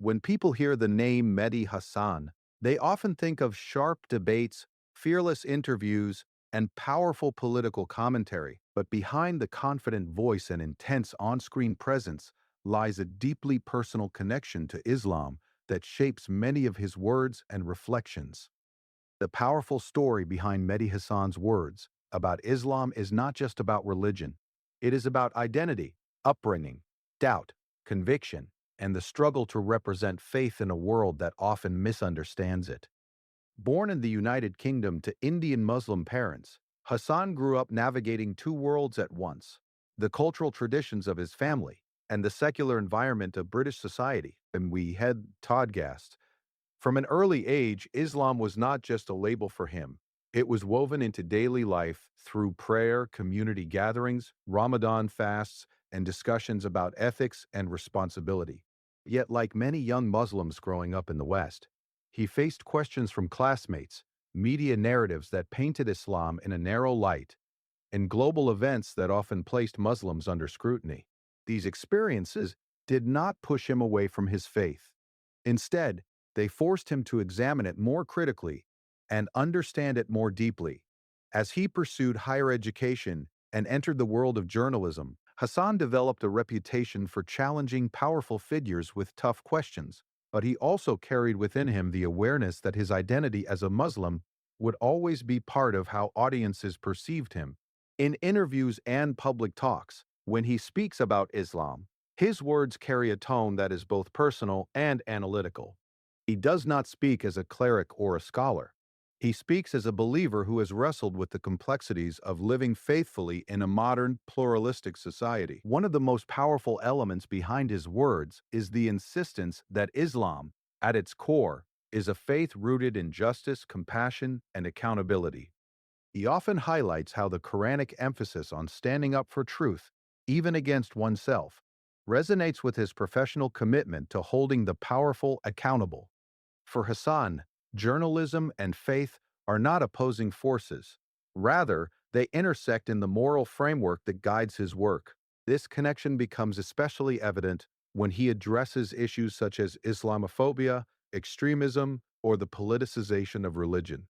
When people hear the name Mehdi Hasan, they often think of sharp debates, fearless interviews, and powerful political commentary. But behind the confident voice and intense on-screen presence lies a deeply personal connection to Islam that shapes many of his words and reflections. The powerful story behind Mehdi Hasan's words about Islam is not just about religion. It is about identity, upbringing, doubt, conviction, and the struggle to represent faith in a world that often misunderstands it. Born in the United Kingdom to Indian Muslim parents, Hassan grew up navigating two worlds at once: the cultural traditions of his family and the secular environment of British society. And we had Toddcast. From an early age, Islam was not just a label for him. It was woven into daily life through prayer, community gatherings, Ramadan fasts, and discussions about ethics and responsibility. Yet, like many young Muslims growing up in the West, he faced questions from classmates, media narratives that painted Islam in a narrow light, and global events that often placed Muslims under scrutiny. These experiences did not push him away from his faith. Instead, they forced him to examine it more critically and understand it more deeply. As he pursued higher education and entered the world of journalism, Hassan developed a reputation for challenging powerful figures with tough questions, but he also carried within him the awareness that his identity as a Muslim would always be part of how audiences perceived him. In interviews and public talks, when he speaks about Islam, his words carry a tone that is both personal and analytical. He does not speak as a cleric or a scholar. He speaks as a believer who has wrestled with the complexities of living faithfully in a modern, pluralistic society. One of the most powerful elements behind his words is the insistence that Islam, at its core, is a faith rooted in justice, compassion, and accountability. He often highlights how the Quranic emphasis on standing up for truth, even against oneself, resonates with his professional commitment to holding the powerful accountable. For Hassan, journalism and faith are not opposing forces. Rather, they intersect in the moral framework that guides his work. This connection becomes especially evident when he addresses issues such as Islamophobia, extremism, or the politicization of religion.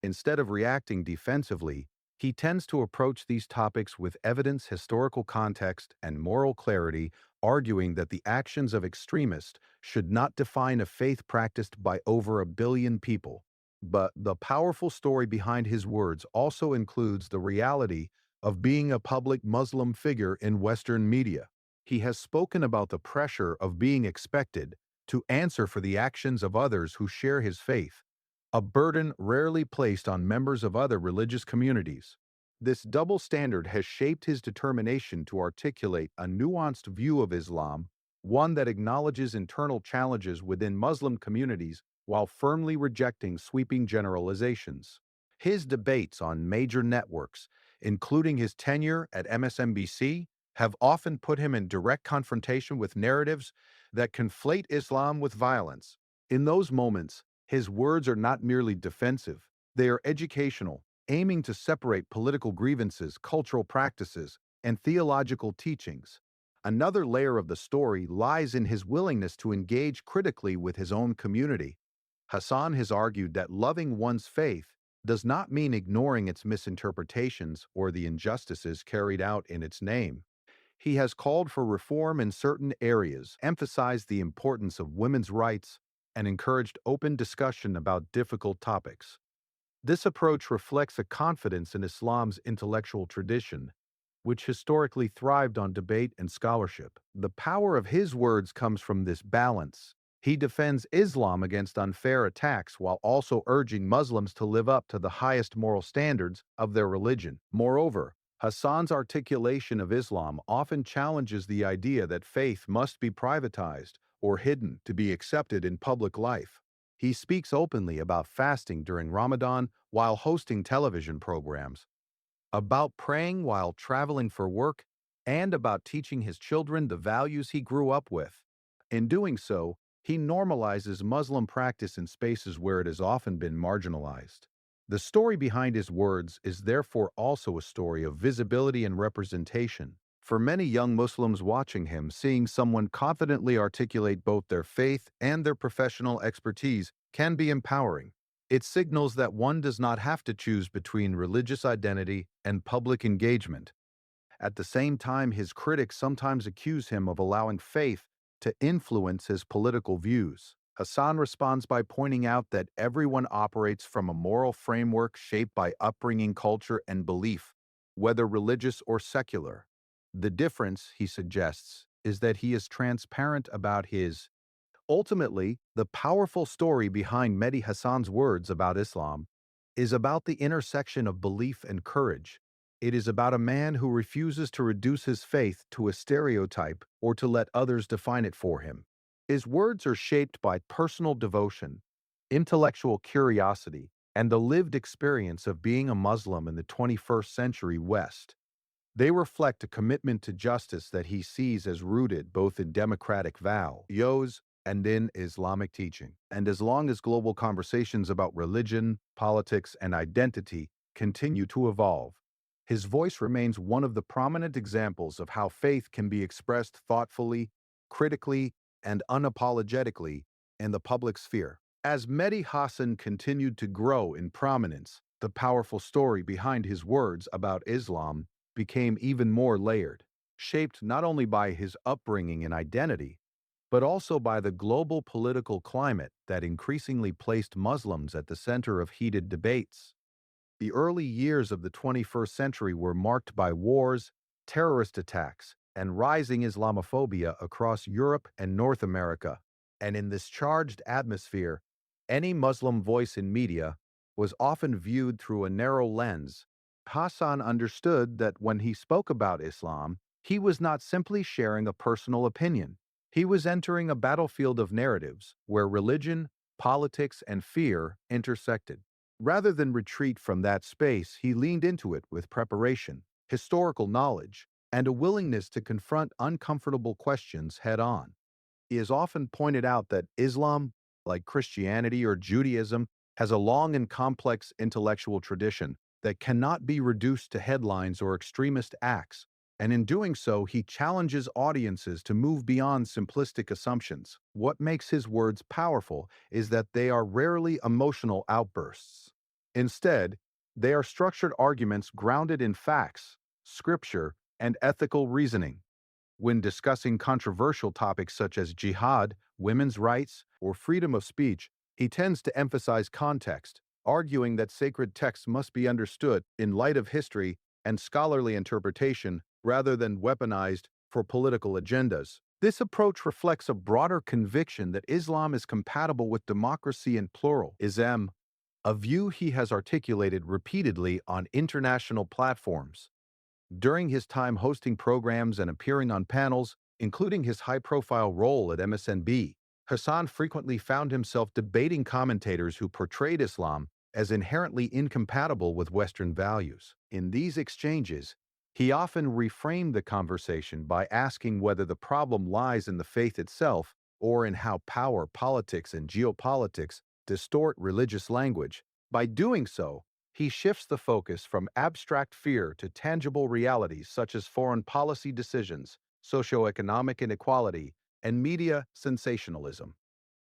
Instead of reacting defensively, he tends to approach these topics with evidence, historical context, and moral clarity, arguing that the actions of extremists should not define a faith practiced by over 1 billion people. But the powerful story behind his words also includes the reality of being a public Muslim figure in Western media. He has spoken about the pressure of being expected to answer for the actions of others who share his faith, a burden rarely placed on members of other religious communities. This double standard has shaped his determination to articulate a nuanced view of Islam, one that acknowledges internal challenges within Muslim communities while firmly rejecting sweeping generalizations. His debates on major networks, including his tenure at MSNBC, have often put him in direct confrontation with narratives that conflate Islam with violence. In those moments, his words are not merely defensive, they are educational, aiming to separate political grievances, cultural practices, and theological teachings. Another layer of the story lies in his willingness to engage critically with his own community. Hassan has argued that loving one's faith does not mean ignoring its misinterpretations or the injustices carried out in its name. He has called for reform in certain areas, emphasized the importance of women's rights, and encouraged open discussion about difficult topics. This approach reflects a confidence in Islam's intellectual tradition, which historically thrived on debate and scholarship. The power of his words comes from this balance. He defends Islam against unfair attacks while also urging Muslims to live up to the highest moral standards of their religion. Moreover, Hassan's articulation of Islam often challenges the idea that faith must be privatized or hidden to be accepted in public life. He speaks openly about fasting during Ramadan while hosting television programs, about praying while traveling for work, and about teaching his children the values he grew up with. In doing so, he normalizes Muslim practice in spaces where it has often been marginalized. The story behind his words is therefore also a story of visibility and representation. For many young Muslims watching him, seeing someone confidently articulate both their faith and their professional expertise can be empowering. It signals that one does not have to choose between religious identity and public engagement. At the same time, his critics sometimes accuse him of allowing faith to influence his political views. Hassan responds by pointing out that everyone operates from a moral framework shaped by upbringing, culture, and belief, whether religious or secular. The difference, he suggests, is that he is transparent about his. Ultimately, the powerful story behind Mehdi Hassan's words about Islam is about the intersection of belief and courage. It is about a man who refuses to reduce his faith to a stereotype or to let others define it for him. His words are shaped by personal devotion, intellectual curiosity, and the lived experience of being a Muslim in the 21st century West. They reflect a commitment to justice that he sees as rooted both in democratic values and in Islamic teaching. And as long as global conversations about religion, politics, and identity continue to evolve, his voice remains one of the prominent examples of how faith can be expressed thoughtfully, critically, and unapologetically in the public sphere. As Mehdi Hasan continued to grow in prominence, the powerful story behind his words about Islam became even more layered, shaped not only by his upbringing and identity, but also by the global political climate that increasingly placed Muslims at the center of heated debates. The early years of the 21st century were marked by wars, terrorist attacks, and rising Islamophobia across Europe and North America. And in this charged atmosphere, any Muslim voice in media was often viewed through a narrow lens. Hassan understood that when he spoke about Islam, he was not simply sharing a personal opinion. He was entering a battlefield of narratives where religion, politics, and fear intersected. Rather than retreat from that space, he leaned into it with preparation, historical knowledge, and a willingness to confront uncomfortable questions head on. He has often pointed out that Islam, like Christianity or Judaism, has a long and complex intellectual tradition that cannot be reduced to headlines or extremist acts, and in doing so, he challenges audiences to move beyond simplistic assumptions. What makes his words powerful is that they are rarely emotional outbursts. Instead, they are structured arguments grounded in facts, scripture, and ethical reasoning. When discussing controversial topics such as jihad, women's rights, or freedom of speech, he tends to emphasize context, arguing that sacred texts must be understood in light of history and scholarly interpretation rather than weaponized for political agendas. This approach reflects a broader conviction that Islam is compatible with democracy and pluralism, a view he has articulated repeatedly on international platforms. During his time hosting programs and appearing on panels, including his high-profile role at MSNB, Hassan frequently found himself debating commentators who portrayed Islam as inherently incompatible with Western values. In these exchanges, he often reframed the conversation by asking whether the problem lies in the faith itself or in how power, politics, and geopolitics distort religious language. By doing so, he shifts the focus from abstract fear to tangible realities such as foreign policy decisions, socioeconomic inequality, and media sensationalism.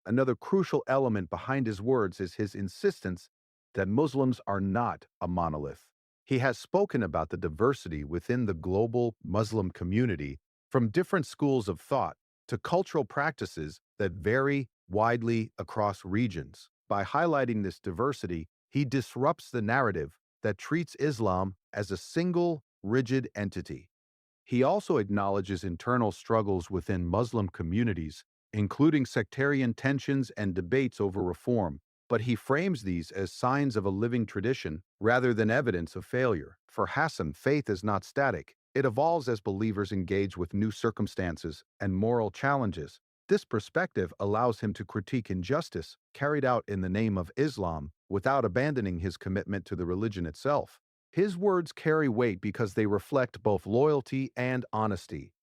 Another crucial element behind his words is his insistence that Muslims are not a monolith. He has spoken about the diversity within the global Muslim community, from different schools of thought to cultural practices that vary widely across regions. By highlighting this diversity, he disrupts the narrative that treats Islam as a single, rigid entity. He also acknowledges internal struggles within Muslim communities, including sectarian tensions and debates over reform, but he frames these as signs of a living tradition rather than evidence of failure. For Hassan, faith is not static. It evolves as believers engage with new circumstances and moral challenges. This perspective allows him to critique injustice carried out in the name of Islam without abandoning his commitment to the religion itself. His words carry weight because they reflect both loyalty and honesty.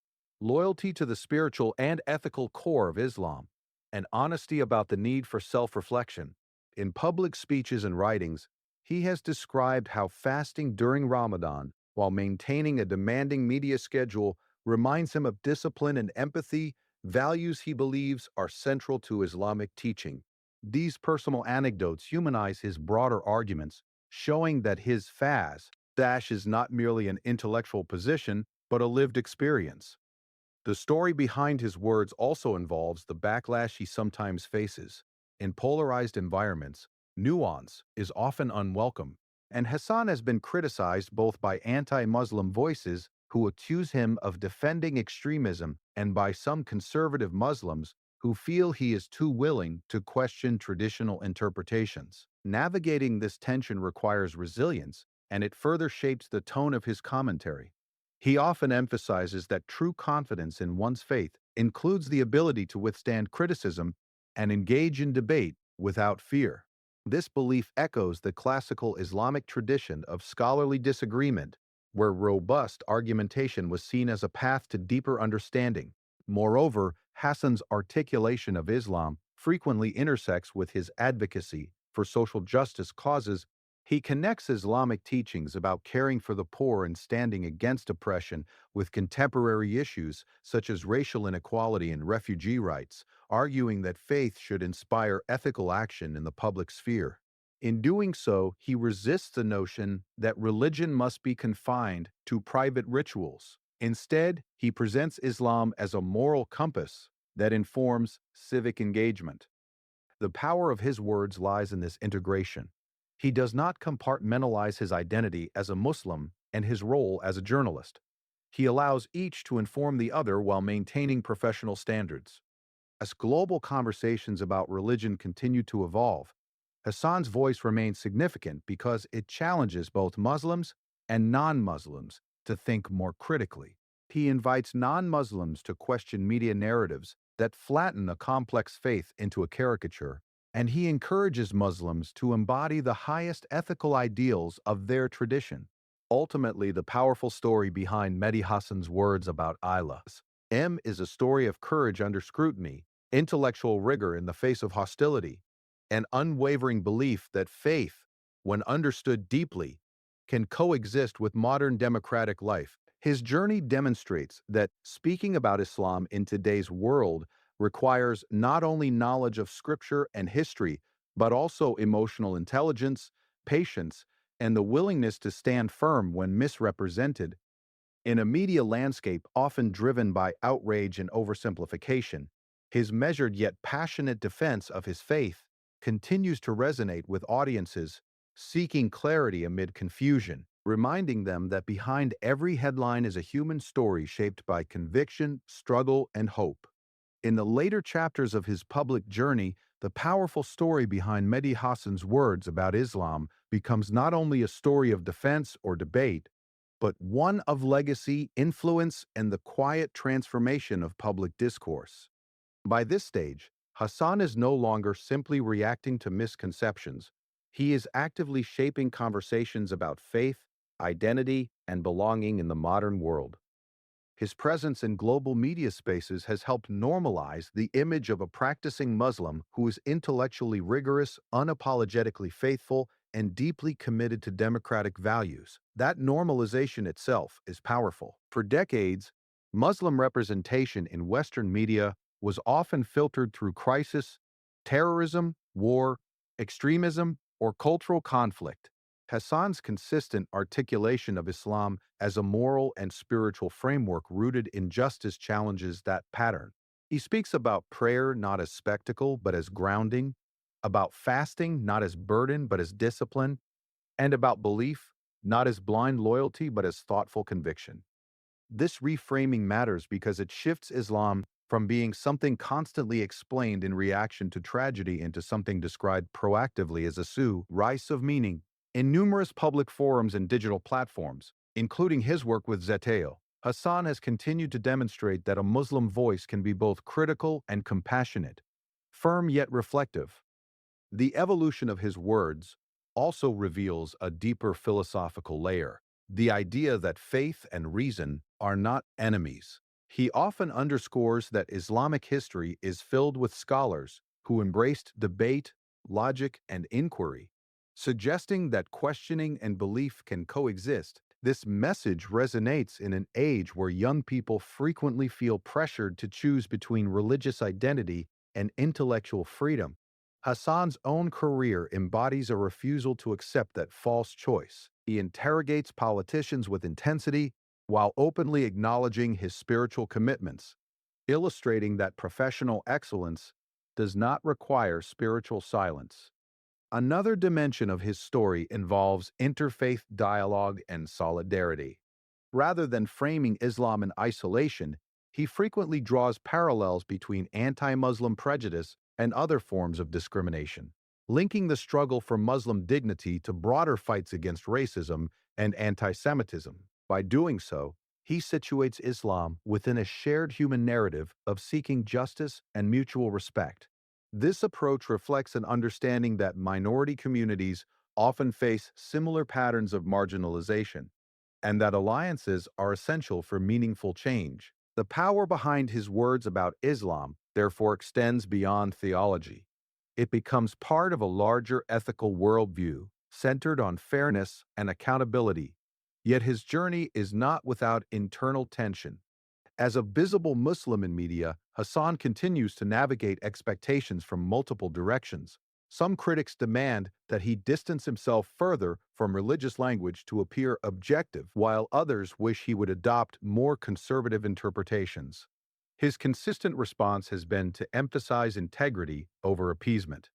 Loyalty to the spiritual and ethical core of Islam, and honesty about the need for self-reflection. In public speeches and writings, he has described how fasting during Ramadan, while maintaining a demanding media schedule, reminds him of discipline and empathy, values he believes are central to Islamic teaching. These personal anecdotes humanize his broader arguments, showing that his dash is not merely an intellectual position, but a lived experience. The story behind his words also involves the backlash he sometimes faces. In polarized environments, nuance is often unwelcome, and Hassan has been criticized both by anti-Muslim voices who accuse him of defending extremism and by some conservative Muslims who feel he is too willing to question traditional interpretations. Navigating this tension requires resilience, and it further shapes the tone of his commentary. He often emphasizes that true confidence in one's faith includes the ability to withstand criticism and engage in debate without fear. This belief echoes the classical Islamic tradition of scholarly disagreement, where robust argumentation was seen as a path to deeper understanding. Moreover, Hassan's articulation of Islam frequently intersects with his advocacy for social justice causes. He connects Islamic teachings about caring for the poor and standing against oppression with contemporary issues such as racial inequality and refugee rights, arguing that faith should inspire ethical action in the public sphere. In doing so, he resists the notion that religion must be confined to private rituals. Instead, he presents Islam as a moral compass that informs civic engagement. The power of his words lies in this integration. He does not compartmentalize his identity as a Muslim and his role as a journalist. He allows each to inform the other while maintaining professional standards. As global conversations about religion continue to evolve, Hassan's voice remains significant because it challenges both Muslims and non-Muslims to think more critically. He invites non-Muslims to question media narratives that flatten a complex faith into a caricature, and he encourages Muslims to embody the highest ethical ideals of their tradition. Ultimately, the powerful story behind Mehdi Hasan's words about Allah's is a story of courage under scrutiny, intellectual rigor in the face of hostility, and unwavering belief that faith, when understood deeply, can coexist with modern democratic life. His journey demonstrates that speaking about Islam in today's world requires not only knowledge of scripture and history, but also emotional intelligence, patience, and the willingness to stand firm when misrepresented. In a media landscape often driven by outrage and oversimplification, his measured yet passionate defense of his faith continues to resonate with audiences seeking clarity amid confusion, reminding them that behind every headline is a human story shaped by conviction, struggle, and hope. In the later chapters of his public journey, the powerful story behind Mehdi Hasan's words about Islam becomes not only a story of defense or debate, but one of legacy, influence, and the quiet transformation of public discourse. By this stage, Hassan is no longer simply reacting to misconceptions. He is actively shaping conversations about faith, identity, and belonging in the modern world. His presence in global media spaces has helped normalize the image of a practicing Muslim who is intellectually rigorous, unapologetically faithful, and deeply committed to democratic values. That normalization itself is powerful. For decades, Muslim representation in Western media was often filtered through crisis, terrorism, war, extremism, or cultural conflict. Hassan's consistent articulation of Islam as a moral and spiritual framework rooted in justice challenges that pattern. He speaks about prayer not as spectacle but as grounding, about fasting not as burden but as discipline, and about belief not as blind loyalty but as thoughtful conviction. This reframing matters because it shifts Islam from being something constantly explained in reaction to tragedy into something described proactively as a rise of meaning. In numerous public forums and digital platforms, including his work with Zeteo, Hassan has continued to demonstrate that a Muslim voice can be both critical and compassionate, firm yet reflective. The evolution of his words also reveals a deeper philosophical layer, the idea that faith and reason are not enemies. He often underscores that Islamic history is filled with scholars who embraced debate, logic, and inquiry, suggesting that questioning and belief can coexist. This message resonates in an age where young people frequently feel pressured to choose between religious identity and intellectual freedom. Hassan's own career embodies a refusal to accept that false choice. He interrogates politicians with intensity while openly acknowledging his spiritual commitments, illustrating that professional excellence does not require spiritual silence. Another dimension of his story involves interfaith dialogue and solidarity. Rather than framing Islam in isolation, he frequently draws parallels between anti-Muslim prejudice and other forms of discrimination, linking the struggle for Muslim dignity to broader fights against racism and anti-Semitism. By doing so, he situates Islam within a shared human narrative of seeking justice and mutual respect. This approach reflects an understanding that minority communities often face similar patterns of marginalization, and that alliances are essential for meaningful change. The power behind his words about Islam therefore extends beyond theology. It becomes part of a larger ethical worldview centered on fairness and accountability. Yet his journey is not without internal tension. As a visible Muslim in media, Hassan continues to navigate expectations from multiple directions. Some critics demand that he distance himself further from religious language to appear objective, while others wish he would adopt more conservative interpretations. His consistent response has been to emphasize integrity over appeasement.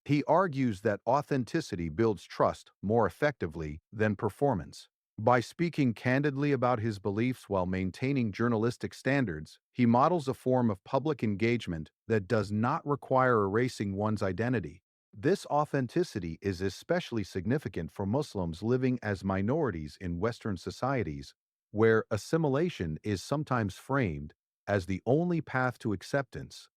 He argues that authenticity builds trust more effectively than performance. By speaking candidly about his beliefs while maintaining journalistic standards, he models a form of public engagement that does not require erasing one's identity. This authenticity is especially significant for Muslims living as minorities in Western societies, where assimilation is sometimes framed as the only path to acceptance.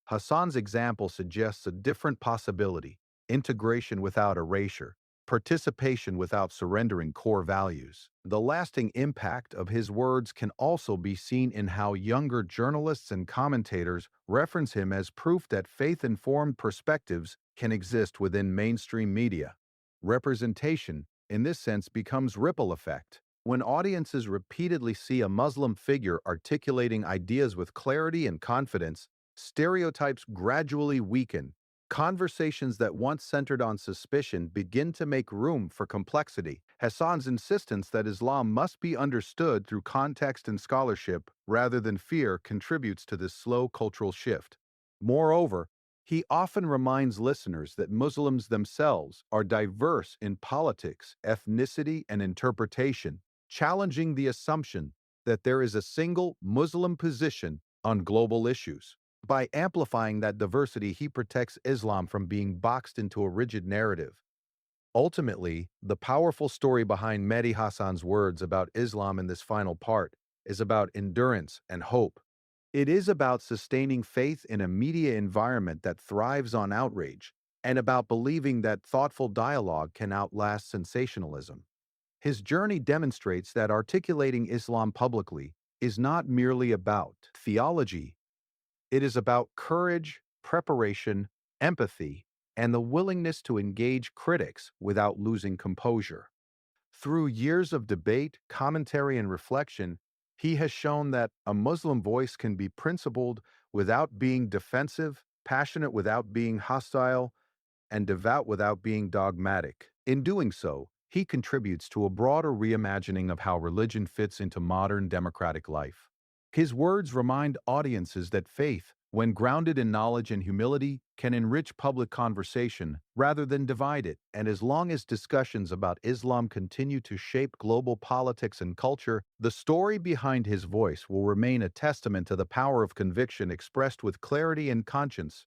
Hassan's example suggests a different possibility: integration without erasure, participation without surrendering core values. The lasting impact of his words can also be seen in how younger journalists and commentators reference him as proof that faith-informed perspectives can exist within mainstream media. Representation, in this sense, becomes ripple effect. When audiences repeatedly see a Muslim figure articulating ideas with clarity and confidence, stereotypes gradually weaken. Conversations that once centered on suspicion begin to make room for complexity. Hassan's insistence that Islam must be understood through context and scholarship rather than fear contributes to this slow cultural shift. Moreover, he often reminds listeners that Muslims themselves are diverse in politics, ethnicity, and interpretation, challenging the assumption that there is a single Muslim position on global issues. By amplifying that diversity, he protects Islam from being boxed into a rigid narrative. Ultimately, the powerful story behind Mehdi Hasan's words about Islam in this final part is about endurance and hope. It is about sustaining faith in a media environment that thrives on outrage, and about believing that thoughtful dialogue can outlast sensationalism. His journey demonstrates that articulating Islam publicly is not merely about theology. It is about courage, preparation, empathy, and the willingness to engage critics without losing composure. Through years of debate, commentary, and reflection, he has shown that a Muslim voice can be principled without being defensive, passionate without being hostile, and devout without being dogmatic. In doing so, he contributes to a broader reimagining of how religion fits into modern democratic life. His words remind audiences that faith, when grounded in knowledge and humility, can enrich public conversation rather than divide it. And as long as discussions about Islam continue to shape global politics and culture, the story behind his voice will remain a testament to the power of conviction expressed with clarity and conscience.